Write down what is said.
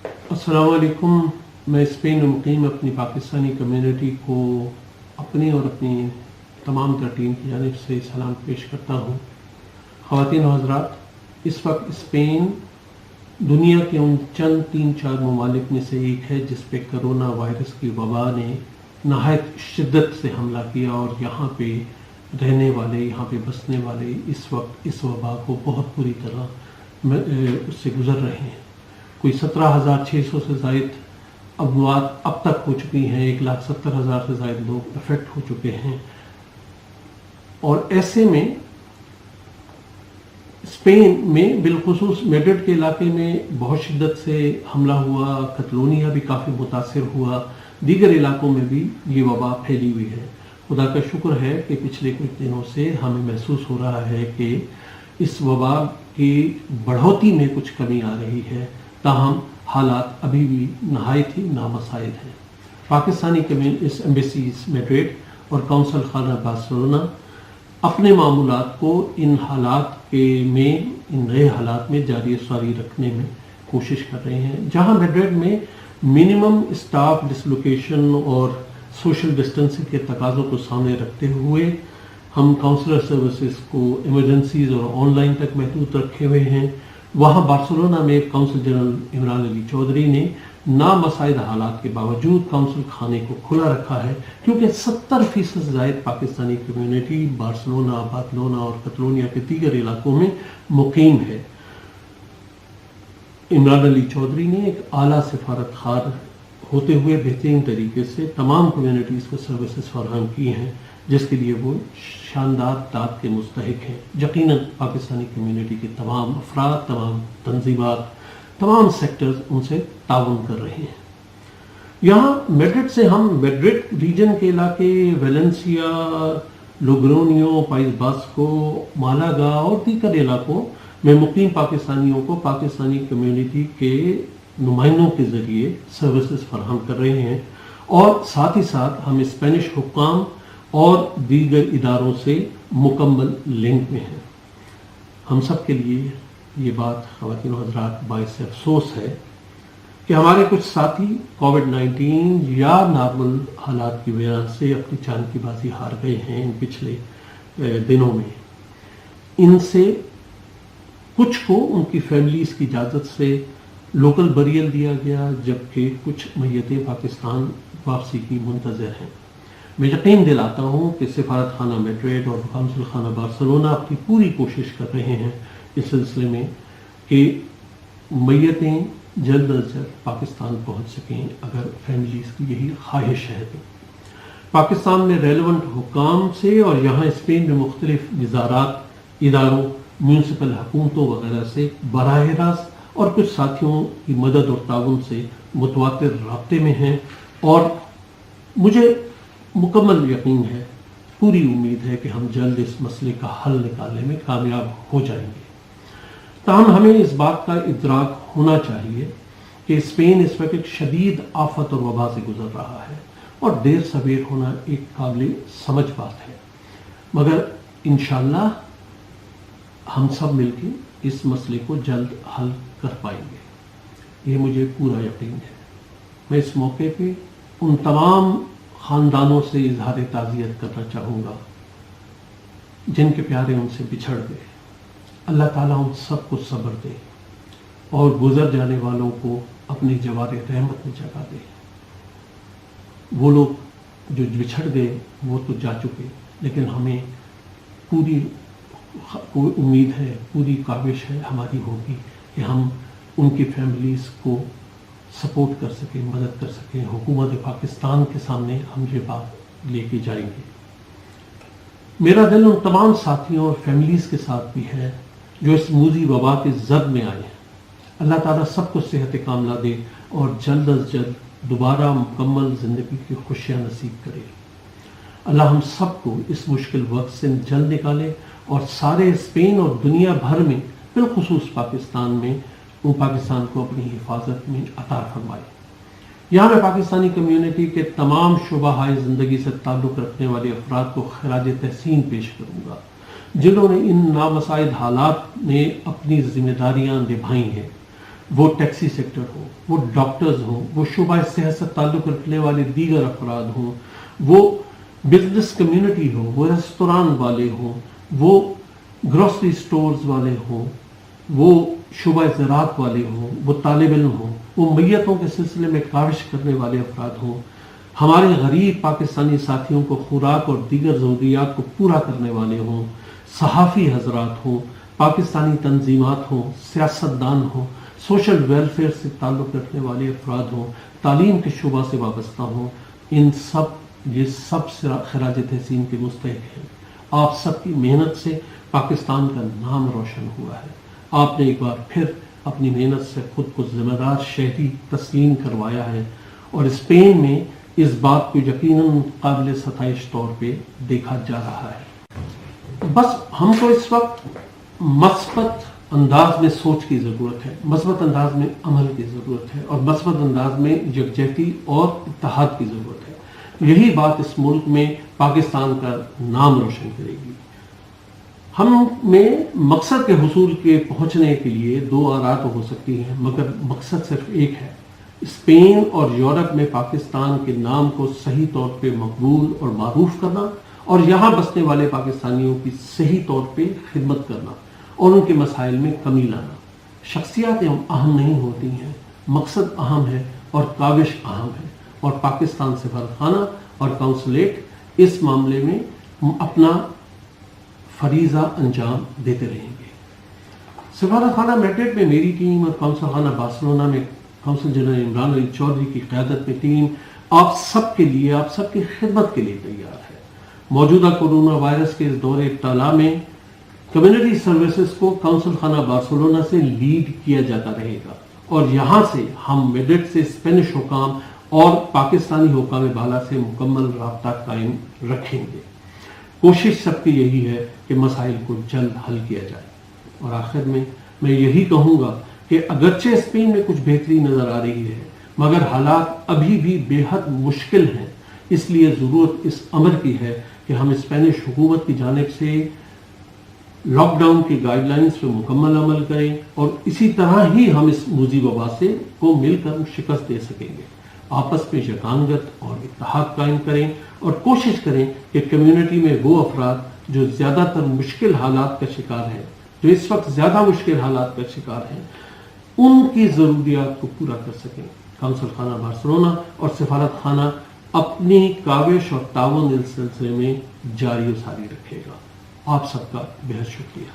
अस्सलाम वालेकुम। मैं स्पेन में मुकीम अपनी पाकिस्तानी कम्युनिटी को अपनी और अपनी तमाम तर टीम की जानिब से सलाम पेश करता हूँ। ख़वातीन और हज़रात, इस वक्त स्पेन दुनिया के उन चंद 3-4 ममालिक में से एक है जिस पे करोना वायरस की वबा ने नहायत शिद्दत से हमला किया और यहाँ पे रहने वाले, यहाँ पे बसने वाले इस वक्त इस वबा को बहुत बुरी तरह उससे गुज़र रहे हैं। कोई 17,600 से ज़ायद अमवात अब तक हो चुकी हैं, 1,70,000 से ज़ायद लोग अफेक्ट हो चुके हैं। और ऐसे में स्पेन में बिलखुसूस मैड्रिड के इलाके में बहुत शिद्दत से हमला हुआ, कतलोनिया भी काफ़ी मुतासिर हुआ, दीगर इलाकों में भी ये वबा फैली हुई है। खुदा का शुक्र है कि पिछले कुछ दिनों से हमें महसूस हो रहा है कि इस वबा की बढ़ोतरी में कुछ कमी आ रही है, ताहम हालात अभी भी नहायत ही नामसाइद हैं। पाकिस्तानी कम्युनिटी एम्बेसीज मैड्रिड और काउंसिल खाना बार्सिलोना अपने मामूलात को इन नए हालात में जारी सारी रखने में कोशिश कर रहे हैं। जहां मैड्रिड में मिनिमम स्टाफ डिसलोकेशन और सोशल डिस्टेंसिंग के तकाज़ों को सामने रखते हुए हम काउंसलर सर्विसेज को इमरजेंसीज और ऑनलाइन तक महदूद रखे हुए हैं, वहाँ बार्सिलोना में काउंसिल जनरल इमरान अली चौधरी ने नामसाइद हालात के बावजूद काउंसिल खाने को खुला रखा है, क्योंकि 70% ज़ायद पाकिस्तानी कम्युनिटी बार्सिलोना, बार्सिलोना और कतलोनिया के दीगर इलाकों में मुकीम है। इमरान अली चौधरी ने एक आला सिफारतखार होते हुए बेहतरीन तरीके से तमाम कम्युनिटीज़ को सर्विसेज फराहम की हैं, जिसके लिए वो शानदार दाद के मुस्तहिक हैं। यकीनन पाकिस्तानी कम्युनिटी के तमाम अफराद, तमाम तंजीमात, तमाम सेक्टर्स उनसे ताउन कर रहे हैं। यहाँ मैड्रिड से हम मैड्रिड रीजन के इलाके, वेलेंसिया, लोग्रोनियो, पाइस बास्को, मालागा और दीगर इलाकों में मुकीम पाकिस्तानियों को पाकिस्तानी कम्युनिटी के नुमाइंदों के ज़रिए सर्विसेज फराहम कर रहे हैं और साथ ही साथ हम स्पेनिश हुक्काम और दीगर इदारों से मुकम्मल लिंक में हैं। हम सब के लिए ये बात ख़वातीन और हज़रात बाइस अफसोस है कि हमारे कुछ साथी कोविड-19 या नॉर्मल हालात की वजह से अपनी जान की बाजी हार गए हैं इन पिछले दिनों में। इनसे कुछ को उनकी फैमिलीज़ की इजाज़त से लोकल बरियल दिया गया, जबकि कुछ मैयतें पाकिस्तान वापसी की मुंतज़र हैं। मैं यकीन दिलाता हूँ कि सिफारत खाना मैड्रिड और काउंसिल खाना बार्सिलोना अपनी पूरी कोशिश कर रहे हैं इस सिलसिले में कि मैयतें जल्द अज जल्द पाकिस्तान पहुँच सकें, अगर फैमिलीज़ की यही ख्वाहिश है तो। पाकिस्तान में रेलेवेंट हुकाम से और यहाँ स्पेन में मुख्तलिफ वज़ारात, इदारों, म्यूनसिपल हुकूमतों वगैरह से बराह रास्त और कुछ साथियों की मदद और ताउन से मुतवातिर राब्ते में हैं और मुझे मुकम्मल यकीन है, पूरी उम्मीद है कि हम जल्द इस मसले का हल निकालने में कामयाब हो जाएंगे। ताहम हमें इस बात का इदराक होना चाहिए कि स्पेन इस वक्त एक शदीद आफत और वबा से गुजर रहा है और देर सवेर होना एक काबिल समझ बात है, मगर इंशाअल्लाह हम सब मिलकर इस मसले को जल्द हल कर पाएंगे, ये मुझे पूरा यकीन है। मैं इस मौके पे उन तमाम ख़ानदानों से इजहार ताज़ियत करना चाहूँगा जिनके प्यारे उनसे बिछड़ गए। अल्लाह ताला उन सब को सब्र दे और गुज़र जाने वालों को अपनी जवारे रहमत में जगा दे। वो लोग जो बिछड़ गए वो तो जा चुके, लेकिन हमें पूरी उम्मीद है, पूरी काविश है हमारी होगी कि हम उनकी फैमिलीज़ को सपोर्ट कर सकें, मदद कर सकें। हुकूमत पाकिस्तान के सामने हम ये बात लेके जाएंगे। मेरा दिल उन तमाम साथियों और फैमिलीज़ के साथ भी है जो इस मूजी वबा के जद में आए हैं। अल्लाह ताला सबको सेहत कामला दे और जल्द अज जल्द दोबारा मुकम्मल ज़िंदगी की खुशियाँ नसीब करे। अल्लाह हम सबको इस मुश्किल वक्त से जल्द निकाले और सारे स्पेन और दुनिया भर में बिलखुसूस पाकिस्तान को अपनी हिफाजत में अता फरमाए। यहाँ मैं पाकिस्तानी कम्युनिटी के तमाम शुबाहाए ज़िंदगी से ताल्लुक़ रखने वाले अफराद को खराज तहसीन पेश करूँगा, जिन्होंने इन नामसाइद हालात में अपनी जिम्मेदारियाँ निभाई हैं। وہ ٹیکسی سیکٹر ہو، وہ ڈاکٹرز ہوں، وہ شعبہ صحت سے تعلق رکھنے والے دیگر افراد ہوں، وہ بزنس کمیونٹی ہو، وہ ریستوران والے ہوں، وہ گروسری سٹورز والے ہوں، وہ شعبہ زراعت والے ہوں، وہ طالب علم ہوں، وہ میتوں کے سلسلے میں کاوش کرنے والے افراد ہوں، ہمارے غریب پاکستانی ساتھیوں کو خوراک اور دیگر ضروریات کو پورا کرنے والے ہوں، صحافی حضرات ہوں، پاکستانی تنظیمات ہوں، سیاستدان ہوں، سوشل ویلفیئر سے تعلق رکھنے والے افراد ہوں، تعلیم کے شعبہ سے وابستہ ہوں، یہ سب خراج تحسین کے مستحق ہیں۔ آپ سب کی محنت سے پاکستان کا نام روشن ہوا ہے۔ آپ نے ایک بار پھر اپنی محنت سے خود کو ذمہ دار شہری تسلیم کروایا ہے، اور اسپین میں اس بات کو یقیناً قابل ستائش طور پہ دیکھا جا رہا ہے۔ بس ہم کو اس وقت مثبت انداز میں سوچ کی ضرورت ہے، مثبت انداز میں عمل کی ضرورت ہے، اور مثبت انداز میں یکجہتی اور اتحاد کی ضرورت ہے۔ یہی بات اس ملک میں پاکستان کا نام روشن کرے گی۔ ہم میں مقصد کے حصول کے پہنچنے کے لیے دو آراء تو ہو سکتی ہیں، مگر مقصد صرف ایک ہے: اسپین اور یورپ میں پاکستان کے نام کو صحیح طور پہ مقبول اور معروف کرنا، اور یہاں بسنے والے پاکستانیوں کی صحیح طور پہ خدمت کرنا اور ان کے مسائل میں کمی لانا۔ شخصیات اہم نہیں ہوتی ہیں، مقصد اہم ہے اور کاوش اہم ہے، اور پاکستان سفارتخانہ اور کونسلیٹ اس معاملے میں اپنا فریضہ انجام دیتے رہیں گے۔ سفارتخانہ میڈرڈ میں میری ٹیم اور قونصل خانہ بارسلونا میں قونصل جنرل عمران علی چودھری کی قیادت میں ٹیم آپ سب کے لیے، آپ سب کی خدمت کے لیے تیار ہے۔ موجودہ کورونا وائرس کے اس دور ابتلا میں کمیونٹی سروسز کو قونصل خانہ بارسلونا سے لیڈ کیا جاتا رہے گا، اور یہاں سے ہم میڈرڈ سے اسپینش حکام اور پاکستانی حکام بالا سے مکمل رابطہ قائم رکھیں گے۔ کوشش سب کی یہی ہے کہ مسائل کو جلد حل کیا جائے۔ اور آخر میں یہی کہوں گا کہ اگرچہ اسپین میں کچھ بہتری نظر آ رہی ہے، مگر حالات ابھی بھی بے حد مشکل ہیں۔ اس لیے ضرورت اس امر کی ہے کہ ہم اسپینش حکومت کی جانب سے لاک ڈاؤن کی گائیڈ لائنز پہ مکمل عمل کریں، اور اسی طرح ہی ہم اس موذی وبا سے کو مل کر شکست دے سکیں گے۔ آپس میں یکانگت اور اتحاد قائم کریں، اور کوشش کریں کہ کمیونٹی میں وہ افراد جو زیادہ تر مشکل حالات کا شکار ہیں، جو اس وقت زیادہ مشکل حالات کا شکار ہیں، ان کی ضروریات کو پورا کر سکیں۔ قونصل خانہ بارسلونا اور سفارت خانہ اپنی کاوش اور تعاون اس سلسلے میں جاری و ساری رکھے گا۔ آپ سب کا بہت شکریہ۔